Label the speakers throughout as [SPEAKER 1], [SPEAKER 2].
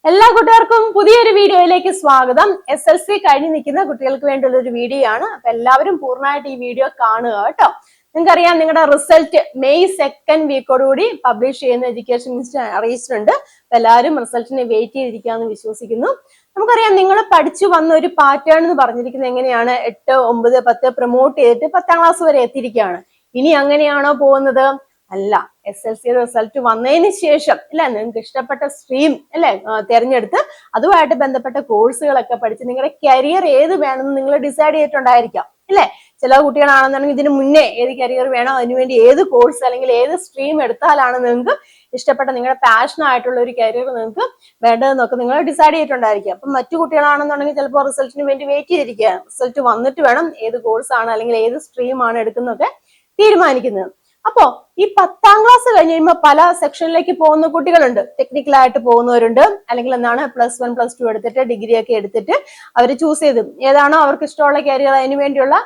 [SPEAKER 1] എല്ലാ കൂട്ടുകാർക്കും പുതിയൊരു വീഡിയോയിലേക്ക് സ്വാഗതം. SLC കഴിഞ്ഞ് നിൽക്കുന്ന കുട്ടികൾക്ക് വേണ്ടിയുള്ള ഒരു വീഡിയോ ആണ്. അപ്പൊ എല്ലാവരും പൂർണ്ണമായിട്ട് ഈ വീഡിയോ കാണുക കേട്ടോ. നിങ്ങൾക്കറിയാം നിങ്ങളുടെ റിസൾട്ട് മെയ് 2nd വീക്കോടുകൂടി പബ്ലിഷ് ചെയ്യുന്ന എഡ്യൂക്കേഷൻ മിനിസ്റ്റർ അറിയിച്ചിട്ടുണ്ട്. അപ്പൊ എല്ലാവരും റിസൾട്ടിനെ വെയിറ്റ് ചെയ്തിരിക്കാമെന്ന് വിശ്വസിക്കുന്നു. നമുക്കറിയാം നിങ്ങൾ പഠിച്ചു വന്ന ഒരു പാറ്റേൺ എന്ന് പറഞ്ഞിരിക്കുന്നത് എങ്ങനെയാണ്, 8, 9, 10 പ്രൊമോട്ട് ചെയ്തിട്ട് 10ാം ക്ലാസ് വരെ എത്തിയിരിക്കുകയാണ്. ഇനി അങ്ങനെയാണോ പോകുന്നത്? അല്ല. SLC റിസൾട്ട് വന്നതിന് ശേഷം അല്ലെ നിങ്ങൾക്ക് ഇഷ്ടപ്പെട്ട സ്ട്രീം അല്ലെ തിരഞ്ഞെടുത്ത് അതുമായിട്ട് ബന്ധപ്പെട്ട കോഴ്സുകളൊക്കെ പഠിച്ച് നിങ്ങളുടെ കരിയർ ഏത് വേണമെന്ന് നിങ്ങൾ ഡിസൈഡ് ചെയ്തിട്ടുണ്ടായിരിക്കാം അല്ലെ. ചില കുട്ടികളാണെന്നുണ്ടെങ്കിൽ ഇതിന് മുന്നേ ഏത് കരിയർ വേണോ അതിനുവേണ്ടി ഏത് കോഴ്സ് അല്ലെങ്കിൽ ഏത് സ്ട്രീം എടുത്താലാണ് നിങ്ങൾക്ക് ഇഷ്ടപ്പെട്ട നിങ്ങളുടെ പാഷൻ ആയിട്ടുള്ള ഒരു കരിയർ നിങ്ങൾക്ക് വേണ്ടതെന്നൊക്കെ നിങ്ങൾ ഡിസൈഡ് ചെയ്തിട്ടുണ്ടായിരിക്കും. അപ്പം മറ്റു കുട്ടികളാണെന്നുണ്ടെങ്കിൽ ചിലപ്പോൾ റിസൾട്ടിന് വേണ്ടി വെയിറ്റ് ചെയ്തിരിക്കുക, റിസൾട്ട് വന്നിട്ട് വേണം ഏത് കോഴ്സാണ് അല്ലെങ്കിൽ ഏത് സ്ട്രീമാണ് എടുക്കുന്നതൊക്കെ തീരുമാനിക്കുന്നത്. അപ്പോ ഈ 10ാം ക്ലാസ് കഴിഞ്ഞ് കഴിയുമ്പോൾ പല സെക്ഷനിലേക്ക് പോകുന്ന കുട്ടികളുണ്ട്. ടെക്നിക്കലായിട്ട് പോകുന്നവരുണ്ട്, അല്ലെങ്കിൽ എന്താണ് +1 +2 എടുത്തിട്ട് ഡിഗ്രി ഒക്കെ എടുത്തിട്ട് അവർ ചൂസ് ചെയ്ത് ഏതാണോ അവർക്ക് ഇഷ്ടമുള്ള കരിയർ അതിനു വേണ്ടിയുള്ള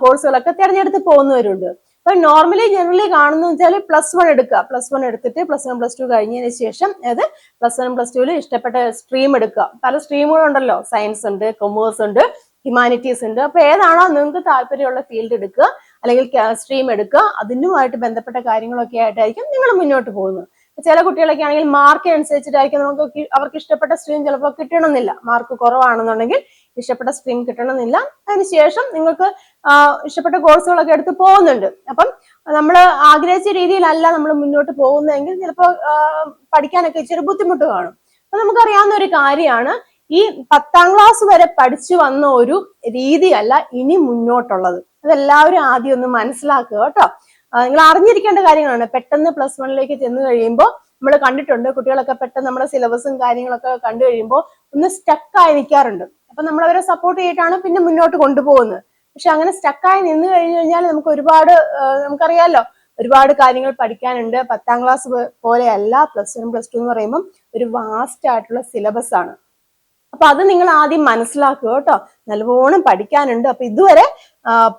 [SPEAKER 1] കോഴ്സുകളൊക്കെ തിരഞ്ഞെടുത്ത് പോകുന്നവരുണ്ട്. അപ്പൊ ജനറലി കാണുന്ന വെച്ചാൽ +1 എടുക്കുക, +1 എടുത്തിട്ട് +1 +2 കഴിഞ്ഞതിന് ശേഷം അത് +1 +2 ഇഷ്ടപ്പെട്ട സ്ട്രീം എടുക്കുക. പല സ്ട്രീമുകളുണ്ടല്ലോ, സയൻസ് ഉണ്ട്, കൊമേഴ്സ് ഉണ്ട്, ഹ്യൂമാനിറ്റീസ് ഉണ്ട്. അപ്പൊ ഏതാണോ നിങ്ങൾക്ക് താല്പര്യമുള്ള ഫീൽഡ് എടുക്കുക അല്ലെങ്കിൽ സ്ട്രീം എടുക്കുക, അതിനുമായിട്ട് ബന്ധപ്പെട്ട കാര്യങ്ങളൊക്കെ ആയിട്ടായിരിക്കും നിങ്ങൾ മുന്നോട്ട് പോകുന്നത്. ചില കുട്ടികളൊക്കെ ആണെങ്കിൽ മാർക്ക് അനുസരിച്ചിട്ടായിരിക്കും നമുക്ക് അവർക്ക് ഇഷ്ടപ്പെട്ട സ്ട്രീം ചിലപ്പോൾ കിട്ടണമെന്നില്ല. മാർക്ക് കുറവാണെന്നുണ്ടെങ്കിൽ ഇഷ്ടപ്പെട്ട സ്ട്രീം കിട്ടണമെന്നില്ല. അതിനുശേഷം നിങ്ങൾക്ക് ഇഷ്ടപ്പെട്ട കോഴ്സുകളൊക്കെ എടുത്ത് പോകുന്നുണ്ട്. അപ്പം നമ്മൾ ആഗ്രഹിച്ച രീതിയിലല്ല നമ്മൾ മുന്നോട്ട് പോകുന്നതെങ്കിൽ ചിലപ്പോൾ പഠിക്കാനൊക്കെ ഇച്ചിരി ബുദ്ധിമുട്ട് കാണും. അപ്പൊ നമുക്കറിയാവുന്ന ഒരു കാര്യമാണ്, ഈ 10ാം ക്ലാസ് വരെ പഠിച്ചു വന്ന ഒരു രീതിയല്ല ഇനി മുന്നോട്ടുള്ളത്. അതെല്ലാവരും ആദ്യം ഒന്ന് മനസ്സിലാക്കുക കേട്ടോ. നിങ്ങൾ അറിഞ്ഞിരിക്കേണ്ട കാര്യങ്ങളാണ്. പെട്ടെന്ന് +1ലേക്ക് ചെന്ന് കഴിയുമ്പോൾ നമ്മൾ കണ്ടിട്ടുണ്ട് കുട്ടികളൊക്കെ പെട്ടെന്ന് നമ്മുടെ സിലബസും കാര്യങ്ങളൊക്കെ കണ്ടു കഴിയുമ്പോൾ ഒന്ന് സ്റ്റക്കായി നിൽക്കാറുണ്ട്. അപ്പൊ നമ്മൾ അവരെ സപ്പോർട്ട് ചെയ്തിട്ടാണ് പിന്നെ മുന്നോട്ട് കൊണ്ടുപോകുന്നത്. പക്ഷെ അങ്ങനെ സ്റ്റക്കായി നിന്ന് കഴിഞ്ഞു കഴിഞ്ഞാൽ നമുക്ക് നമുക്കറിയാലോ ഒരുപാട് കാര്യങ്ങൾ പഠിക്കാനുണ്ട്. 10ാം ക്ലാസ് പോലെയല്ല +1 +2 എന്ന് പറയുമ്പോൾ ഒരു വാസ്റ്റ് ആയിട്ടുള്ള സിലബസ് ആണ്. അപ്പൊ അത് നിങ്ങൾ ആദ്യം മനസ്സിലാക്കുക കേട്ടോ. നല്ലവണ്ണം പഠിക്കാനുണ്ട്. അപ്പൊ ഇതുവരെ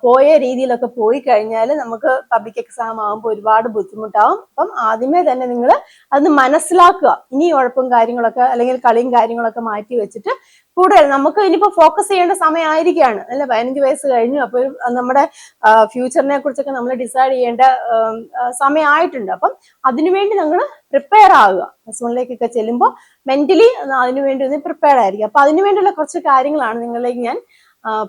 [SPEAKER 1] പോയ രീതിയിലൊക്കെ പോയി കഴിഞ്ഞാൽ നമുക്ക് പബ്ലിക് എക്സാം ആകുമ്പോൾ ഒരുപാട് ബുദ്ധിമുട്ടാവും. അപ്പം ആദ്യമേ തന്നെ നിങ്ങൾ അതൊന്ന് മനസ്സിലാക്കുക. ഇനി ഉഴപ്പും കാര്യങ്ങളൊക്കെ അല്ലെങ്കിൽ കളിയും കാര്യങ്ങളൊക്കെ മാറ്റി വെച്ചിട്ട് കൂടുതൽ നമുക്ക് ഇനിയിപ്പോ ഫോക്കസ് ചെയ്യേണ്ട സമയമായിരിക്കുകയാണ് അല്ലെ. 15 വയസ്സ് കഴിഞ്ഞു. അപ്പോൾ നമ്മുടെ ഫ്യൂച്ചറിനെ കുറിച്ചൊക്കെ നമ്മൾ ഡിസൈഡ് ചെയ്യേണ്ട സമയമായിട്ടുണ്ട്. അപ്പം അതിനുവേണ്ടി നിങ്ങൾ പ്രിപ്പയർ ആവുക. +1ലേക്കൊക്കെ ചെല്ലുമ്പോൾ മെന്റലി അതിനുവേണ്ടി ഒന്ന് പ്രിപ്പയർ ആയിരിക്കും. അപ്പൊ അതിനുവേണ്ടിയുള്ള കുറച്ച് കാര്യങ്ങളാണ് നിങ്ങളിലേക്ക് ഞാൻ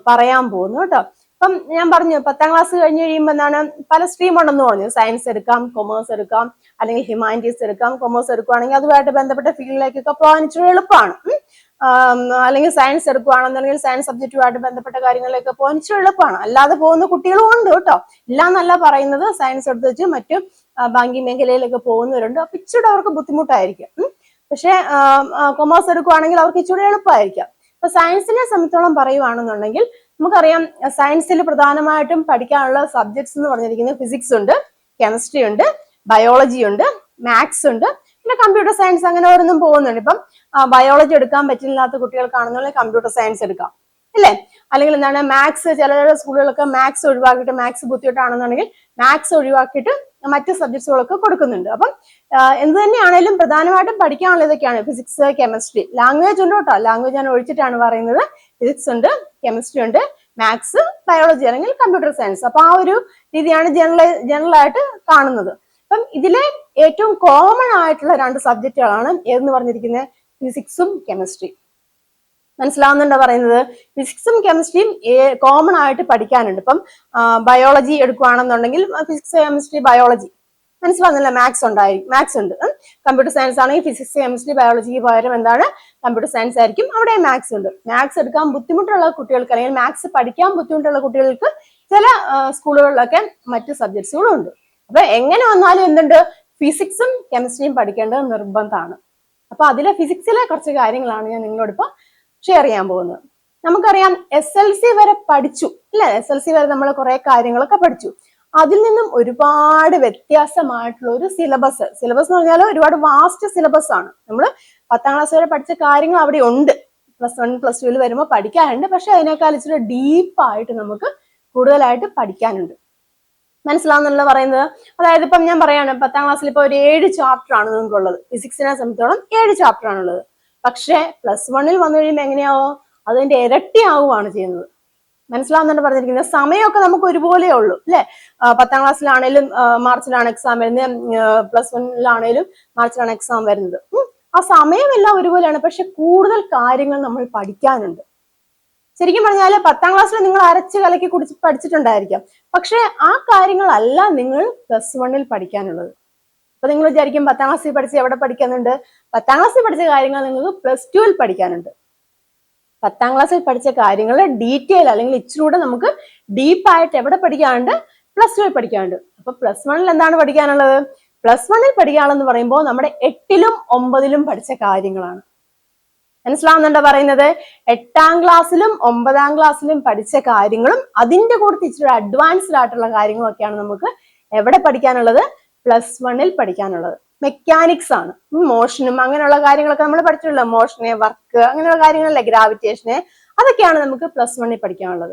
[SPEAKER 1] പറയാൻ പോകുന്നു കേട്ടോ. അപ്പം ഞാൻ പറഞ്ഞു 10ാം ക്ലാസ് കഴിഞ്ഞ് കഴിയുമ്പോൾ എന്താണ് പല സ്ട്രീം ഉണ്ടെന്ന് പറഞ്ഞു. സയൻസ് എടുക്കാം, കൊമേഴ്സ് എടുക്കാം, അല്ലെങ്കിൽ ഹ്യൂമാനിറ്റീസ് എടുക്കാം. കൊമേഴ്സ് എടുക്കുകയാണെങ്കിൽ അതുമായിട്ട് ബന്ധപ്പെട്ട ഫീൽഡിലേക്കൊക്കെ പോകാൻ ഇച്ചിരി എളുപ്പമാണ്. അല്ലെങ്കിൽ സയൻസ് എടുക്കുകയാണെന്നുണ്ടെങ്കിൽ സയൻസ് സബ്ജക്റ്റുമായിട്ട് ബന്ധപ്പെട്ട കാര്യങ്ങളിലേക്ക് പോകാൻ ഇച്ചിരി എളുപ്പമാണ്. അല്ലാതെ പോകുന്ന കുട്ടികളും ഉണ്ട് കേട്ടോ. ഇല്ലാന്നല്ല പറയുന്നത്. സയൻസ് എടുത്ത് വെച്ച് മറ്റു ബാങ്കിങ് മേഖലയിലൊക്കെ പോകുന്നവരുണ്ട്. അപ്പൊ ഇച്ചിരി അവർക്ക് ബുദ്ധിമുട്ടായിരിക്കും. പക്ഷെ കൊമേഴ്സ് എടുക്കുകയാണെങ്കിൽ അവർക്ക് ഇച്ചിരി എളുപ്പമായിരിക്കാം. ഇപ്പൊ സയൻസിനെ സംബന്ധിച്ചോളം പറയുവാണെന്നുണ്ടെങ്കിൽ നമുക്കറിയാം സയൻസിൽ പ്രധാനമായിട്ടും പഠിക്കാനുള്ള സബ്ജക്ട്സ് എന്ന് പറഞ്ഞിരിക്കുന്നത് ഫിസിക്സ് ഉണ്ട്, കെമിസ്ട്രി ഉണ്ട്, ബയോളജി ഉണ്ട്, മാത്സ് ഉണ്ട്, പിന്നെ കമ്പ്യൂട്ടർ സയൻസ് അങ്ങനെ ഓരോന്നും പോകുന്നുണ്ട്. ഇപ്പം ബയോളജി എടുക്കാൻ പറ്റില്ലാത്ത കുട്ടികൾക്കാണെന്നുണ്ടെങ്കിൽ കമ്പ്യൂട്ടർ സയൻസ് എടുക്കാം അല്ലേ. അല്ലെങ്കിൽ എന്താണ് മാത്സ്, ചില സ്കൂളുകളൊക്കെ മാത്സ് ഒഴിവാക്കിയിട്ട്, മാത്സ് ബുദ്ധിമുട്ടാണെന്നുണ്ടെങ്കിൽ മാത്സ് ഒഴിവാക്കിയിട്ട് മറ്റു സബ്ജക്ട്സുകളൊക്കെ കൊടുക്കുന്നുണ്ട്. അപ്പം എന്ത് തന്നെയാണെങ്കിലും പ്രധാനമായിട്ടും പഠിക്കാനുള്ള ഇതൊക്കെയാണ് ഫിസിക്സ്, കെമിസ്ട്രി. ലാംഗ്വേജ് ഉണ്ട് കേട്ടോ. ലാംഗ്വേജ് ഞാൻ ഒഴിച്ചിട്ടാണ് പറയുന്നത്. ഫിസിക്സ് ഉണ്ട്, കെമിസ്ട്രി ഉണ്ട്, മാത്സ്, ബയോളജി അല്ലെങ്കിൽ കമ്പ്യൂട്ടർ സയൻസ്. അപ്പൊ ആ ഒരു രീതിയാണ് ജനറൽ ആയിട്ട് കാണുന്നത്. അപ്പം ഇതിലെ ഏറ്റവും കോമൺ ആയിട്ടുള്ള 2 സബ്ജക്റ്റുകളാണ് ഏതെന്ന് പറഞ്ഞിരിക്കുന്നത് ഫിസിക്സും കെമിസ്ട്രി. മനസ്സിലാവുന്നുണ്ടോ പറയുന്നത്? ഫിസിക്സും കെമിസ്ട്രിയും കോമൺ ആയിട്ട് പഠിക്കാനുണ്ട്. ഇപ്പം ബയോളജി എടുക്കുകയാണെന്നുണ്ടെങ്കിൽ ഫിസിക്സ്, കെമിസ്ട്രി, ബയോളജി മനസ്സിലാവുന്നില്ല. മാത്സ് ഉണ്ട്. കമ്പ്യൂട്ടർ സയൻസ് ആണെങ്കിൽ ഫിസിക്സ്, കെമിസ്ട്രി, ബയോളജിക്ക് പകരം എന്താണ് കമ്പ്യൂട്ടർ സയൻസ് ആയിരിക്കും. അവിടെ മാത്സ് ഉണ്ട്. മാത്സ് എടുക്കാൻ ബുദ്ധിമുട്ടുള്ള കുട്ടികൾക്ക് അല്ലെങ്കിൽ മാത്സ് പഠിക്കാൻ ബുദ്ധിമുട്ടുള്ള കുട്ടികൾക്ക് ചില സ്കൂളുകളിലൊക്കെ മറ്റു സബ്ജക്ട്സുകളും ഉണ്ട്. അപ്പൊ എങ്ങനെ വന്നാലും എന്തുണ്ട്, ഫിസിക്സും കെമിസ്ട്രിയും പഠിക്കേണ്ടത് നിർബന്ധമാണ്. അപ്പൊ അതിലെ ഫിസിക്സിലെ കുറച്ച് കാര്യങ്ങളാണ് ഞാൻ നിങ്ങളോടിപ്പോ ഷെയർ ചെയ്യാൻ പോകുന്നത്. നമുക്കറിയാം SLC വരെ പഠിച്ചു അല്ലെ. SLC വരെ നമ്മൾ കുറെ കാര്യങ്ങളൊക്കെ പഠിച്ചു. അതിൽ നിന്നും ഒരുപാട് വ്യത്യാസമായിട്ടുള്ള ഒരു സിലബസ് എന്ന് പറഞ്ഞാൽ ഒരുപാട് വാസ്റ്റ് സിലബസ് ആണ്. നമ്മൾ 10ാം ക്ലാസ് വരെ പഠിച്ച കാര്യങ്ങൾ അവിടെ ഉണ്ട്. +1 +2 വരുമ്പോൾ പഠിക്കാനുണ്ട്. പക്ഷെ അതിനേക്കാൾ ഇച്ചിരി ഡീപ്പായിട്ട് നമുക്ക് കൂടുതലായിട്ട് പഠിക്കാനുണ്ട്. മനസ്സിലാവുന്നുള്ള പറയുന്നത്. അതായത് ഇപ്പം ഞാൻ പറയാണ് 10ാം ക്ലാസ്സിൽ ഇപ്പൊ ഒരു 7 ചാപ്റ്റർ ആണ് നിങ്ങൾക്കുള്ളത്. ഫിസിക്സിനെ സംബന്ധിച്ചോളം 7 ചാപ്റ്റർ ആണുള്ളത്. പക്ഷെ +1 വന്നു കഴിയുമ്പോൾ എങ്ങനെയാവോ, അതിന്റെ ഇരട്ടിയാവുകയാണ് ചെയ്യുന്നത്. മനസ്സിലാവുന്നുണ്ട് പറഞ്ഞിരിക്കുന്നത്. സമയമൊക്കെ നമുക്ക് ഒരുപോലെ ഉള്ളൂ അല്ലെ. 10ാം ക്ലാസ്സിലാണേലും മാർച്ചിലാണ് എക്സാം വരുന്നത്, +1 മാർച്ചിലാണ് എക്സാം വരുന്നത്. ആ സമയമെല്ലാം ഒരുപോലെയാണ്, പക്ഷെ കൂടുതൽ കാര്യങ്ങൾ നമ്മൾ പഠിക്കാനുണ്ട്. ശരിക്കും പറഞ്ഞാല് 10ാം ക്ലാസ്സിൽ നിങ്ങൾ അരച്ച് കലക്കി കുടിച്ച് പഠിച്ചിട്ടുണ്ടായിരിക്കാം, പക്ഷെ ആ കാര്യങ്ങളല്ല നിങ്ങൾ +1 പഠിക്കാനുള്ളത്. അപ്പൊ നിങ്ങൾ വിചാരിക്കും 10ാം ക്ലാസ്സിൽ പഠിച്ച് എവിടെ പഠിക്കാനുണ്ട്? 10ാം ക്ലാസ്സിൽ പഠിച്ച കാര്യങ്ങൾ നിങ്ങൾക്ക് +2 പഠിക്കാനുണ്ട്. 10ാം ക്ലാസ്സിൽ പഠിച്ച കാര്യങ്ങൾ ഡീറ്റെയിൽ അല്ലെങ്കിൽ ഇച്ചിരൂടെ നമുക്ക് ഡീപ്പായിട്ട് എവിടെ പഠിക്കാനുണ്ട്? +2 പഠിക്കാനുണ്ട്. അപ്പൊ +1 എന്താണ് പഠിക്കാനുള്ളത്? +1 പഠിക്കാനുള്ളതെന്ന് പറയുമ്പോൾ നമ്മുടെ 8ലും 9ലും പഠിച്ച കാര്യങ്ങളാണ്. മനസ്സിലാവുന്നുണ്ടോ പറയുന്നത്? 8ാം ക്ലാസ്സിലും 9ാം ക്ലാസ്സിലും പഠിച്ച കാര്യങ്ങളും അതിന്റെ കൂടെ ഇച്ചിരി അഡ്വാൻസ്ഡ് ആയിട്ടുള്ള കാര്യങ്ങളൊക്കെയാണ് നമുക്ക് എവിടെ പഠിക്കാനുള്ളത്? +1 പഠിക്കാനുള്ളത്. മെക്കാനിക്സ് ആണ്, മോഷനും അങ്ങനെയുള്ള കാര്യങ്ങളൊക്കെ നമ്മൾ പഠിച്ചിട്ടുള്ള മോഷന്, വർക്ക്, അങ്ങനെയുള്ള കാര്യങ്ങളല്ലേ, ഗ്രാവിറ്റേഷന്, അതൊക്കെയാണ് നമുക്ക് +1 പഠിക്കാനുള്ളത്.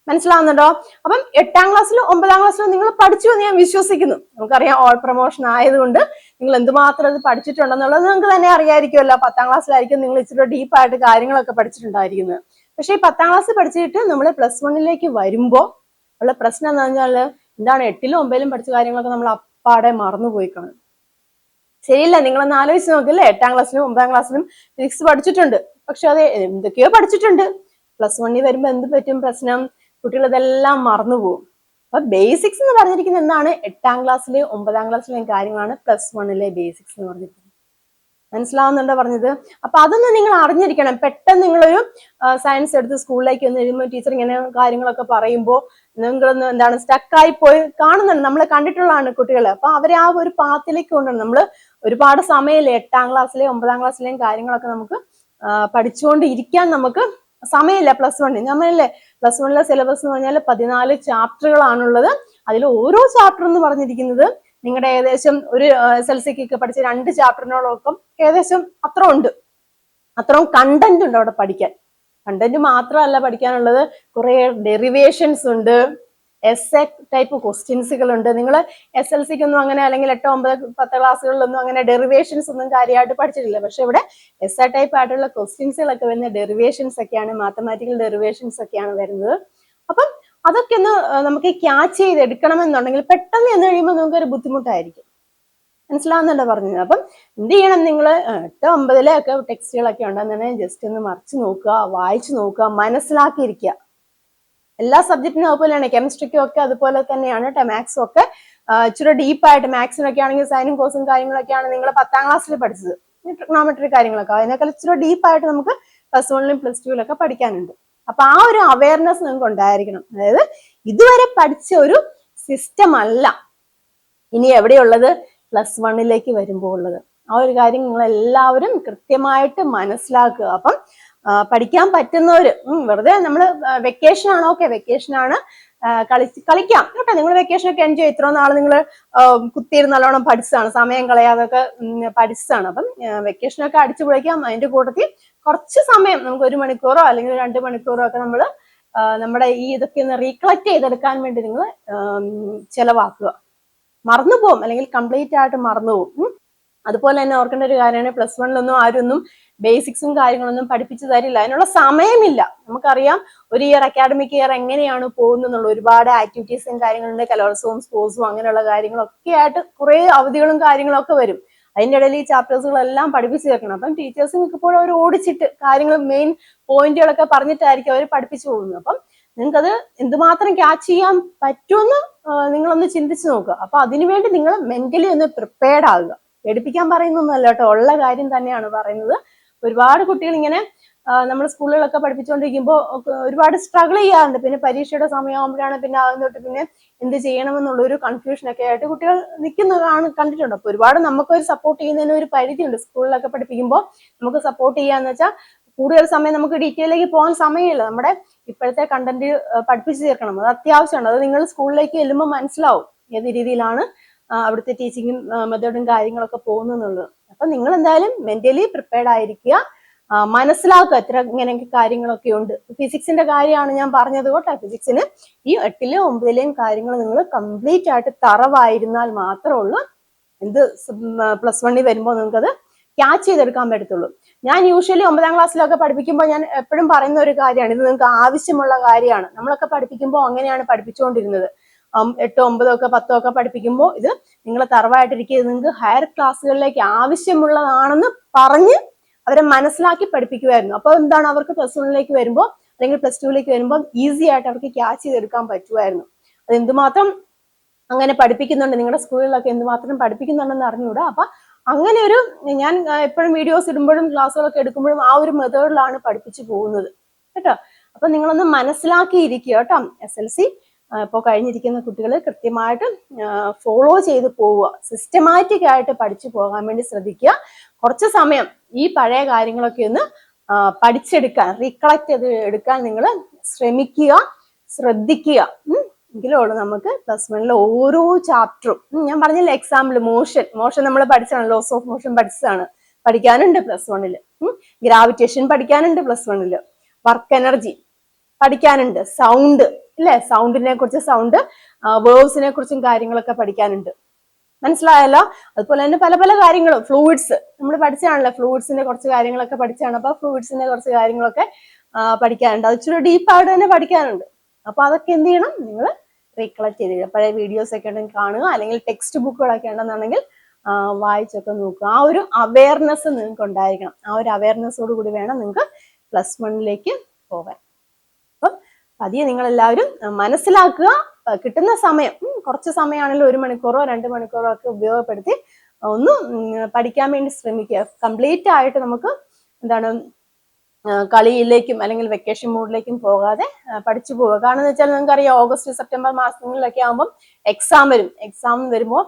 [SPEAKER 1] മനസ്സിലാവുന്നുണ്ടോ? അപ്പം 8ാം ക്ലാസ്സിലും 9ാം ക്ലാസ്സിലും നിങ്ങൾ പഠിച്ചു എന്ന് ഞാൻ വിശ്വസിക്കുന്നു. നമുക്കറിയാം ഓൾ പ്രൊമോഷൻ ആയതുകൊണ്ട് നിങ്ങൾ എന്തുമാത്രം അത് പഠിച്ചിട്ടുണ്ടെന്നുള്ളത് നിങ്ങൾക്ക് തന്നെ അറിയായിരിക്കുമല്ലോ. 10ാം ക്ലാസ്സിലായിരിക്കും നിങ്ങൾ ഇച്ചിരി ഡീപ്പായിട്ട് കാര്യങ്ങളൊക്കെ പഠിച്ചിട്ടുണ്ടായിരിക്കുന്നത്. പക്ഷെ ഈ 10ാം ക്ലാസ് പഠിച്ചിട്ട് നമ്മൾ +1 വരുമ്പോൾ ഉള്ള പ്രശ്നം എന്ന് പറഞ്ഞാൽ എന്താണ്, 8ലും 9ലും പഠിച്ച കാര്യങ്ങളൊക്കെ നമ്മൾ അപ്പാടെ മറന്നുപോയി കാണും. ശരിയല്ല, നിങ്ങളൊന്ന് ആലോചിച്ച് നോക്കില്ലേ. 8ാം ക്ലാസ്സിലും 9ാം ക്ലാസ്സിലും ഫിസിക്സ് പഠിച്ചിട്ടുണ്ട്, പക്ഷെ അത് എന്തൊക്കെയോ പഠിച്ചിട്ടുണ്ട്. +1 വരുമ്പോ എന്ത് പറ്റും പ്രശ്നം? കുട്ടികൾ ഇതെല്ലാം മറന്നുപോകും. അപ്പൊ ബേസിക്സ് എന്ന് പറഞ്ഞിരിക്കുന്നത് എന്താണ്? 8ാം ക്ലാസ്സിലെയും 9ാം ക്ലാസ്സിലെയും കാര്യങ്ങളാണ് +1 ബേസിക്സ് എന്ന് പറഞ്ഞിരിക്കുന്നത്. മനസ്സിലാവുന്നുണ്ടോ പറഞ്ഞത്? അപ്പൊ അതൊന്നും നിങ്ങൾ അറിഞ്ഞിരിക്കണം. പെട്ടെന്ന് നിങ്ങളൊരു സയൻസ് എടുത്ത് സ്കൂളിലേക്ക് വന്ന് കഴിയുമ്പോൾ ടീച്ചർ ഇങ്ങനെ കാര്യങ്ങളൊക്കെ പറയുമ്പോൾ നിങ്ങളൊന്ന് എന്താണ് സ്റ്റക്കായി പോയി കാണുന്നുണ്ട്. നമ്മൾ കണ്ടിട്ടുള്ളതാണ് കുട്ടികളെ. അപ്പൊ അവരെ ആ ഒരു പാത്തിലേക്ക് കൊണ്ടുവരണം. നമ്മൾ ഒരുപാട് സമയമില്ലേ 8ാം ക്ലാസ്സിലെയും 9ാം ക്ലാസ്സിലെയും കാര്യങ്ങളൊക്കെ നമുക്ക് പഠിച്ചുകൊണ്ട് ഇരിക്കാൻ നമുക്ക് സമയമില്ല. +1 നമ്മളല്ലേ +1 സിലബസ് എന്ന് പറഞ്ഞാൽ 14 ചാപ്റ്ററുകളാണുള്ളത്. അതിൽ ഓരോ ചാപ്റ്റർ എന്ന് പറഞ്ഞിരിക്കുന്നത് നിങ്ങളുടെ ഏകദേശം ഒരു SLCക്ക് പഠിച്ച 2 ചാപ്റ്ററിനോടൊപ്പം ഏകദേശം അത്ര ഉണ്ട്. അത്രയും കണ്ടന്റ് ഉണ്ട് അവിടെ പഠിക്കാൻ. കണ്ടന്റ് മാത്രമല്ല പഠിക്കാനുള്ളത്, കുറെ ഡെറിവേഷൻസ് ഉണ്ട്, എസ്എ ടൈപ്പ് ക്വസ്റ്റ്യൻസുകൾ ഉണ്ട്. നിങ്ങൾ SLCക്കൊന്നും അങ്ങനെ അല്ലെങ്കിൽ 8, 9, 10 ക്ലാസ്സുകളിലൊന്നും അങ്ങനെ ഡെറിവേഷൻസ് ഒന്നും കാര്യമായിട്ട് പഠിച്ചിട്ടില്ല. പക്ഷെ ഇവിടെ എസ്എ ടൈപ്പ് ആയിട്ടുള്ള ക്വസ്റ്റ്യൻസുകളൊക്കെ വരുന്ന ഡെറിവേഷൻസ് ഒക്കെയാണ്, മാത്തമാറ്റിക്കൽ ഡെറിവേഷൻസ് ഒക്കെയാണ് വരുന്നത്. അപ്പം അതൊക്കെ ഒന്ന് നമുക്ക് ക്യാച്ച് ചെയ്ത് എടുക്കണമെന്നുണ്ടെങ്കിൽ പെട്ടെന്ന് എന്ന് കഴിയുമ്പോൾ നമുക്കൊരു ബുദ്ധിമുട്ടായിരിക്കും. മനസ്സിലാവുന്നുണ്ടോ പറഞ്ഞത്? അപ്പം എന്ത് ചെയ്യണം, നിങ്ങൾ 8, 9 ടെക്സ്റ്റുകളൊക്കെ ഉണ്ടെന്നുണ്ടെങ്കിൽ ജസ്റ്റ് ഒന്ന് മറിച്ച് നോക്കുക, വായിച്ചു നോക്കുക, മനസ്സിലാക്കിയിരിക്കുക. എല്ലാ സബ്ജക്റ്റിനും അതുപോലെയാണ്. കെമിസ്ട്രിക്കും ഒക്കെ അതുപോലെ തന്നെയാണ്. മാത്സും ഒക്കെ ഇച്ചിരി ഡീപ്പായിട്ട്, മാത്സിനൊക്കെ ആണെങ്കിൽ സൈനും കോസും കാര്യങ്ങളൊക്കെയാണ് നിങ്ങൾ 10ാം ക്ലാസ്സിൽ പഠിച്ചത്, ട്രിഗ്നോമെട്രി കാര്യങ്ങളൊക്കെ. അതിനേക്കാൾ ഇച്ചിരി ഡീപ്പായിട്ട് നമുക്ക് +1ലും +2ലൊക്കെ പഠിക്കാനുണ്ട്. അപ്പൊ ആ ഒരു അവയർനെസ് നിങ്ങൾക്ക് ഉണ്ടായിരിക്കണം. അതായത് ഇതുവരെ പഠിച്ച ഒരു സിസ്റ്റം അല്ല ഇനി എവിടെയുള്ളത്, +1 വരുമ്പോൾ ഉള്ളത്. ആ ഒരു കാര്യം നിങ്ങൾ എല്ലാവരും കൃത്യമായിട്ട് മനസ്സിലാക്കുക. അപ്പം പഠിക്കാൻ പറ്റുന്നവര് വെറുതെ നമ്മൾ വെക്കേഷൻ ആണ്, ഓക്കെ വെക്കേഷൻ ആണ്, കളിക്കാം കേട്ടോ. നിങ്ങൾ വെക്കേഷൻ ഒക്കെ എൻജോയ്, ഇത്ര നാൾ നിങ്ങൾ കുത്തിയിരുന്ന് നല്ലോണം പഠിച്ചതാണ്, സമയം കളയാതൊക്കെ പഠിച്ചതാണ്. അപ്പം വെക്കേഷനൊക്കെ അടിച്ചു പൊളിക്കാം. അതിന്റെ കൂട്ടത്തിൽ കുറച്ച് സമയം നമുക്ക് 1 മണിക്കൂറോ അല്ലെങ്കിൽ 2 മണിക്കൂറോ ഒക്കെ നമ്മൾ നമ്മുടെ ഈ ഇതൊക്കെ ഒന്ന് റീകളക്ട് ചെയ്തെടുക്കാൻ വേണ്ടി നിങ്ങൾ ചെലവാക്കുക. മറന്നുപോകും, അല്ലെങ്കിൽ കംപ്ലീറ്റ് ആയിട്ട് മറന്നുപോകും. അതുപോലെ തന്നെ ഓർക്കേണ്ട ഒരു കാര്യമാണ്, +1 ആരൊന്നും ബേസിക്സും കാര്യങ്ങളൊന്നും പഠിപ്പിച്ചു തരില്ല. അതിനുള്ള സമയമില്ല. നമുക്കറിയാം ഒരു അക്കാഡമിക് ഇയർ എങ്ങനെയാണ് പോകുന്നത്. ഒരുപാട് ആക്ടിവിറ്റീസും കാര്യങ്ങളുണ്ട്, കലോത്സവവും സ്പോർട്സും അങ്ങനെയുള്ള കാര്യങ്ങളൊക്കെ ആയിട്ട് കുറെ അവധികളും കാര്യങ്ങളും ഒക്കെ വരും. അതിന്റെ ഇടയിൽ ഈ ചാപ്റ്റേഴ്സുകളെല്ലാം പഠിപ്പിച്ചു തീർക്കണം. അപ്പം ടീച്ചേഴ്സ് മിക്കപ്പോഴും അവർ ഓടിച്ചിട്ട് കാര്യങ്ങൾ മെയിൻ പോയിന്റുകളൊക്കെ പറഞ്ഞിട്ടായിരിക്കും അവർ പഠിപ്പിച്ചു പോകുന്നത്. അപ്പം നിങ്ങൾക്കത് എന്തുമാത്രം ക്യാച്ച് ചെയ്യാൻ പറ്റുമെന്ന് നിങ്ങളൊന്ന് ചിന്തിച്ചു നോക്കുക. അപ്പൊ അതിനുവേണ്ടി നിങ്ങൾ മെന്റലി ഒന്ന് പ്രിപ്പയർഡ് ആകുക. പേടിപ്പിക്കാൻ പറയുന്നൊന്നുമല്ല കേട്ടോ, ഉള്ള കാര്യം തന്നെയാണ് പറയുന്നത്. ഒരുപാട് കുട്ടികൾ ഇങ്ങനെ നമ്മൾ സ്കൂളുകളൊക്കെ പഠിപ്പിച്ചുകൊണ്ടിരിക്കുമ്പോൾ ഒരുപാട് സ്ട്രഗിൾ ചെയ്യാറുണ്ട്. പിന്നെ പരീക്ഷയുടെ സമയമാകുമ്പോഴാണ് പിന്നെ അതിനോട്ട് പിന്നെ എന്ത് ചെയ്യണമെന്നുള്ള ഒരു കൺഫ്യൂഷനൊക്കെ ആയിട്ട് കുട്ടികൾ നിൽക്കുന്നതാണ് കണ്ടിട്ടുണ്ട്. അപ്പൊ ഒരുപാട് നമുക്കൊരു സപ്പോർട്ട് ചെയ്യുന്നതിന് ഒരു പരിധിയുണ്ട്. സ്കൂളിലൊക്കെ പഠിപ്പിക്കുമ്പോൾ നമുക്ക് സപ്പോർട്ട് ചെയ്യാന്ന് വെച്ചാൽ കൂടുതൽ സമയം നമുക്ക് ഡീറ്റെയിലേക്ക് പോകാൻ സമയമില്ല. നമ്മുടെ ഇപ്പോഴത്തെ കണ്ടന്റ് പഠിപ്പിച്ചു തീർക്കണം, അത് അത്യാവശ്യമാണ്. അത് നിങ്ങൾ സ്കൂളിലേക്ക് ചെല്ലുമ്പോൾ മനസ്സിലാവും ഏത് രീതിയിലാണ് അവിടുത്തെ ടീച്ചിങ്ങും മെത്തേഡും കാര്യങ്ങളൊക്കെ പോകുന്നുള്ളത്. അപ്പൊ നിങ്ങൾ എന്തായാലും മെന്റലി പ്രിപ്പയർഡ് ആയിരിക്കുക, മനസ്സിലാക്കുക എത്ര ഇങ്ങനെയൊക്കെ കാര്യങ്ങളൊക്കെ ഉണ്ട്. ഫിസിക്സിന്റെ കാര്യമാണ് ഞാൻ പറഞ്ഞത് കേട്ടോ. ഫിസിക്സിന് ഈ 8ലും 9ലെയും കാര്യങ്ങൾ നിങ്ങൾ കംപ്ലീറ്റ് ആയിട്ട് തറവായിരുന്നാൽ മാത്രമേ ഉള്ളൂ എന്ത് +1 വരുമ്പോൾ നിങ്ങൾക്കത് ക്യാച്ച് ചെയ്തെടുക്കാൻ പറ്റത്തുള്ളൂ. ഞാൻ യൂഷ്വലി 9ാം ക്ലാസ്സിലൊക്കെ പഠിപ്പിക്കുമ്പോൾ ഞാൻ എപ്പോഴും പറയുന്ന ഒരു കാര്യമാണ്, ഇത് നിങ്ങൾക്ക് ആവശ്യമുള്ള കാര്യമാണ്. നമ്മളൊക്കെ പഠിപ്പിക്കുമ്പോൾ അങ്ങനെയാണ് പഠിപ്പിച്ചുകൊണ്ടിരുന്നത്. 8, 9 ഒക്കെ 10 ഒക്കെ പഠിപ്പിക്കുമ്പോൾ ഇത് നിങ്ങൾ തറവായിട്ടിരിക്കുക, നിങ്ങൾക്ക് ഹയർ ക്ലാസ്സുകളിലേക്ക് ആവശ്യമുള്ളതാണെന്ന് പറഞ്ഞ് അവരെ മനസ്സിലാക്കി പഠിപ്പിക്കുമായിരുന്നു. അപ്പോൾ എന്താണ്, അവർക്ക് +1 വരുമ്പോൾ അല്ലെങ്കിൽ +2 വരുമ്പോൾ ഈസി ആയിട്ട് അവർക്ക് ക്യാച്ച് ചെയ്തെടുക്കാൻ പറ്റുമായിരുന്നു. അത് എന്തുമാത്രം അങ്ങനെ പഠിപ്പിക്കുന്നുണ്ട്, നിങ്ങളുടെ സ്കൂളിലൊക്കെ എന്തുമാത്രം പഠിപ്പിക്കുന്നുണ്ടെന്ന് അറിഞ്ഞുകൂടാ. അപ്പൊ അങ്ങനെ ഒരു, ഞാൻ എപ്പോഴും വീഡിയോസ് ഇടുമ്പോഴും ക്ലാസ്സുകളൊക്കെ എടുക്കുമ്പോഴും ആ ഒരു മെത്തേഡിലാണ് പഠിപ്പിച്ചു പോകുന്നത് കേട്ടോ. അപ്പൊ നിങ്ങളൊന്ന് മനസ്സിലാക്കിയിരിക്കുക കേട്ടോ. SLC ഇപ്പോൾ കഴിഞ്ഞിരിക്കുന്ന കുട്ടികൾ കൃത്യമായിട്ട് ഫോളോ ചെയ്ത് പോവുക, സിസ്റ്റമാറ്റിക് ആയിട്ട് പഠിച്ചു പോകാൻ വേണ്ടി ശ്രദ്ധിക്കുക. കുറച്ച് സമയം ഈ പഴയ കാര്യങ്ങളൊക്കെ ഒന്ന് പഠിച്ചെടുക്കാൻ, റീകളക്ട് ചെയ്ത് എടുക്കാൻ നിങ്ങൾ ശ്രമിക്കുക, ശ്രദ്ധിക്കുക. എങ്കിലുള്ളൂ നമുക്ക് +1 ഓരോ ചാപ്റ്ററും, ഞാൻ പറഞ്ഞില്ല എക്സാമ്പിൾ മോഷൻ നമ്മൾ പഠിച്ചാണ്, ലോസ് ഓഫ് മോഷൻ പഠിക്കാനുണ്ട് +1. ഗ്രാവിറ്റേഷൻ പഠിക്കാനുണ്ട് +1. വർക്ക് എനർജി പഠിക്കാനുണ്ട്, സൗണ്ട് ഇല്ലേ, സൗണ്ടിനെ കുറിച്ച്, സൗണ്ട് വേർബ്സിനെ കുറിച്ചും കാര്യങ്ങളൊക്കെ പഠിക്കാനുണ്ട്. മനസ്സിലായല്ലോ? അതുപോലെ തന്നെ പല പല കാര്യങ്ങളും, ഫ്ലൂയിഡ്സ് നമ്മൾ പഠിച്ചാണല്ലോ, ഫ്ലൂയിഡ്സിന്റെ കുറച്ച് കാര്യങ്ങളൊക്കെ പഠിച്ചാണ്. അപ്പൊ ഫ്ലൂയിഡ്സിന്റെ കുറച്ച് കാര്യങ്ങളൊക്കെ പഠിക്കാനുണ്ട്, അത് ഇച്ചിരി ഡീപ്പായിട്ട് തന്നെ പഠിക്കാനുണ്ട്. അപ്പൊ അതൊക്കെ എന്ത് ചെയ്യണം, നിങ്ങൾ റീകളക്ട് ചെയ്ത് പഴയ വീഡിയോസ് ഒക്കെ ഉണ്ടെങ്കിൽ കാണുക, അല്ലെങ്കിൽ ടെക്സ്റ്റ് ബുക്കുകളൊക്കെ ഉണ്ടെന്നുണ്ടെങ്കിൽ വായിച്ചൊക്കെ നോക്കുക. ആ ഒരു അവയർനെസ് നിങ്ങൾക്ക് ഉണ്ടായിരിക്കണം. ആ ഒരു അവയർനെസ്സോട് കൂടി വേണം നിങ്ങൾക്ക് +1 പോകാൻ. അപ്പം പതിയെ നിങ്ങൾ എല്ലാവരും മനസ്സിലാക്കുക. കിട്ടുന്ന സമയം, കുറച്ച് സമയമാണെങ്കിലും 1 മണിക്കൂറോ 2 മണിക്കൂറോ ഒക്കെ ഉപയോഗപ്പെടുത്തി ഒന്ന് പഠിക്കാൻ വേണ്ടി ശ്രമിക്കുക. കംപ്ലീറ്റ് ആയിട്ട് നമുക്ക് എന്താണ് കളിയിലേക്കും അല്ലെങ്കിൽ വെക്കേഷൻ മൂഡിലേക്കും പോകാതെ പഠിച്ചു പോവുക. കാരണം എന്ന് വെച്ചാൽ നിങ്ങൾക്കറിയാം, ഓഗസ്റ്റ് സെപ്റ്റംബർ മാസങ്ങളിലൊക്കെ ആകുമ്പോൾ എക്സാം വരുമ്പോൾ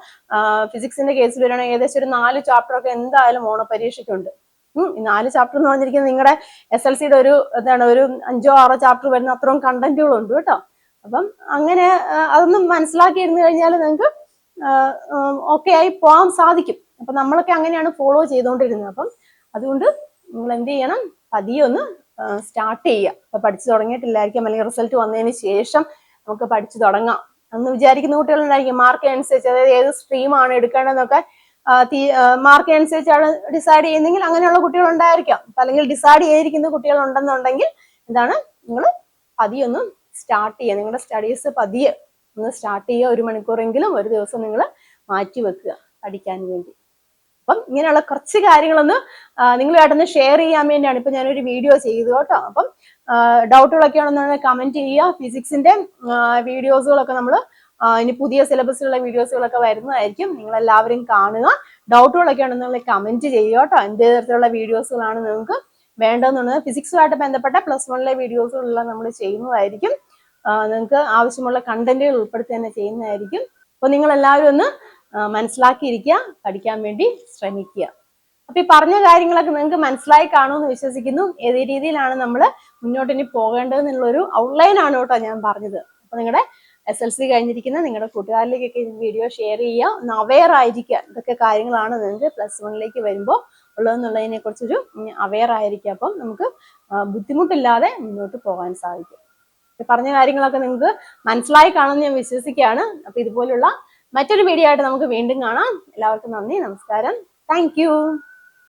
[SPEAKER 1] ഫിസിക്സിന്റെ കേസിൽ വരികയാണെങ്കിൽ ഏകദേശം ഒരു 4 ചാപ്റ്റർ ഒക്കെ എന്തായാലും ഓണപരീക്ഷയ്ക്കുണ്ട്. 4 ചാപ്റ്റർ എന്ന് പറഞ്ഞിരിക്കുന്നത് നിങ്ങളുടെ SLCയുടെ ഒരു എന്താണ് ഒരു 5ഓ 6ഓ ചാപ്റ്റർ വരുന്ന അത്രയും കണ്ടന്റുകളുണ്ട് കേട്ടോ. അപ്പം അങ്ങനെ അതൊന്നും മനസ്സിലാക്കിയിരുന്നു കഴിഞ്ഞാൽ നിങ്ങൾക്ക് ഓക്കെ ആയി പോകാൻ സാധിക്കും. അപ്പൊ നമ്മളൊക്കെ അങ്ങനെയാണ് ഫോളോ ചെയ്തുകൊണ്ടിരുന്നത്. അപ്പം അതുകൊണ്ട് നിങ്ങൾ എന്ത് ചെയ്യണം, പതിയെ ഒന്ന് സ്റ്റാർട്ട് ചെയ്യുക. അപ്പൊ പഠിച്ചു തുടങ്ങിയിട്ടില്ലായിരിക്കും, അല്ലെങ്കിൽ റിസൾട്ട് വന്നതിന് ശേഷം നമുക്ക് പഠിച്ചു തുടങ്ങാം എന്ന് വിചാരിക്കുന്ന കുട്ടികളുണ്ടായിരിക്കും. മാർക്ക് അനുസരിച്ച്, അതായത് ഏത് സ്ട്രീമാണ് എടുക്കേണ്ടതെന്നൊക്കെ മാർക്ക് അനുസരിച്ചാണ് ഡിസൈഡ് ചെയ്യുന്നെങ്കിൽ അങ്ങനെയുള്ള കുട്ടികൾ ഉണ്ടായിരിക്കാം. അല്ലെങ്കിൽ ഡിസൈഡ് ചെയ്തിരിക്കുന്ന കുട്ടികൾ ഉണ്ടെന്നുണ്ടെങ്കിൽ എന്താണ്, നിങ്ങൾ പതിയെ ഒന്ന് സ്റ്റാർട്ട് ചെയ്യുക. നിങ്ങളുടെ സ്റ്റഡീസ് പതിയെ ഒന്ന് സ്റ്റാർട്ട് ചെയ്യുക. 1 മണിക്കൂറെങ്കിലും ഒരു ദിവസം നിങ്ങൾ മാറ്റി വെക്കുക പഠിക്കാൻ വേണ്ടി. അപ്പം ഇങ്ങനെയുള്ള കുറച്ച് കാര്യങ്ങളൊന്ന് നിങ്ങളുമായിട്ടൊന്ന് ഷെയർ ചെയ്യാൻ വേണ്ടിയാണ് ഇപ്പൊ ഞാനൊരു വീഡിയോ ചെയ്തു കേട്ടോ. അപ്പം ഡൗട്ടുകളൊക്കെ ആണെന്നുണ്ടെങ്കിൽ കമന്റ് ചെയ്യുക. ഫിസിക്സിന്റെ വീഡിയോസുകളൊക്കെ നമ്മൾ ഇനി പുതിയ സിലബസിലുള്ള വീഡിയോസുകളൊക്കെ വരുന്നതായിരിക്കും. നിങ്ങൾ എല്ലാവരും കാണുക. ഡൗട്ടുകളൊക്കെ ആണെന്നുണ്ടെങ്കിൽ കമന്റ് ചെയ്യുക കേട്ടോ. എന്ത് തരത്തിലുള്ള വീഡിയോസുകളാണ് നിങ്ങൾക്ക് വേണ്ടതെന്നുള്ളത് ഫിസിക്സുമായിട്ട് ബന്ധപ്പെട്ട +1 വീഡിയോസുകളെല്ലാം നമ്മൾ ചെയ്യുന്നതായിരിക്കും. നിങ്ങൾക്ക് ആവശ്യമുള്ള കണ്ടന്റുകൾ ഉൾപ്പെടുത്തി തന്നെ ചെയ്യുന്നതായിരിക്കും. അപ്പൊ നിങ്ങൾ എല്ലാവരും ഒന്ന് മനസ്സിലാക്കിയിരിക്കുക, പഠിക്കാൻ വേണ്ടി ശ്രമിക്കുക. അപ്പൊ ഈ പറഞ്ഞ കാര്യങ്ങളൊക്കെ നിങ്ങൾക്ക് മനസ്സിലായി കാണുമെന്ന് വിശ്വസിക്കുന്നു. ഏത് രീതിയിലാണ് നമ്മൾ മുന്നോട്ട് ഇനി പോകേണ്ടതെന്നുള്ളൊരു ഔട്ട്ലൈൻ ആണ് കേട്ടോ ഞാൻ പറഞ്ഞത്. അപ്പൊ നിങ്ങളുടെ SLC കഴിഞ്ഞിരിക്കുന്ന നിങ്ങളുടെ കൂട്ടുകാരിലേക്കൊക്കെ ഈ വീഡിയോ ഷെയർ ചെയ്യുക. ഒന്ന് അവെയർ ആയിരിക്കുക, ഇതൊക്കെ കാര്യങ്ങളാണ് നിങ്ങൾക്ക് +1 വരുമ്പോൾ ഉള്ളതെന്നുള്ളതിനെ കുറിച്ചൊരു അവെയർ ആയിരിക്കുക. അപ്പം നമുക്ക് ബുദ്ധിമുട്ടില്ലാതെ മുന്നോട്ട് പോകാൻ സാധിക്കും. പറഞ്ഞ കാര്യങ്ങളൊക്കെ നിങ്ങൾക്ക് മനസ്സിലായി കാണുമെന്ന് ഞാൻ വിശ്വസിക്കുകയാണ്. അപ്പൊ ഇതുപോലുള്ള മറ്റൊരു വീഡിയോ ആയിട്ട് നമുക്ക് വീണ്ടും കാണാം. എല്ലാവർക്കും നന്ദി, നമസ്കാരം, താങ്ക് യു.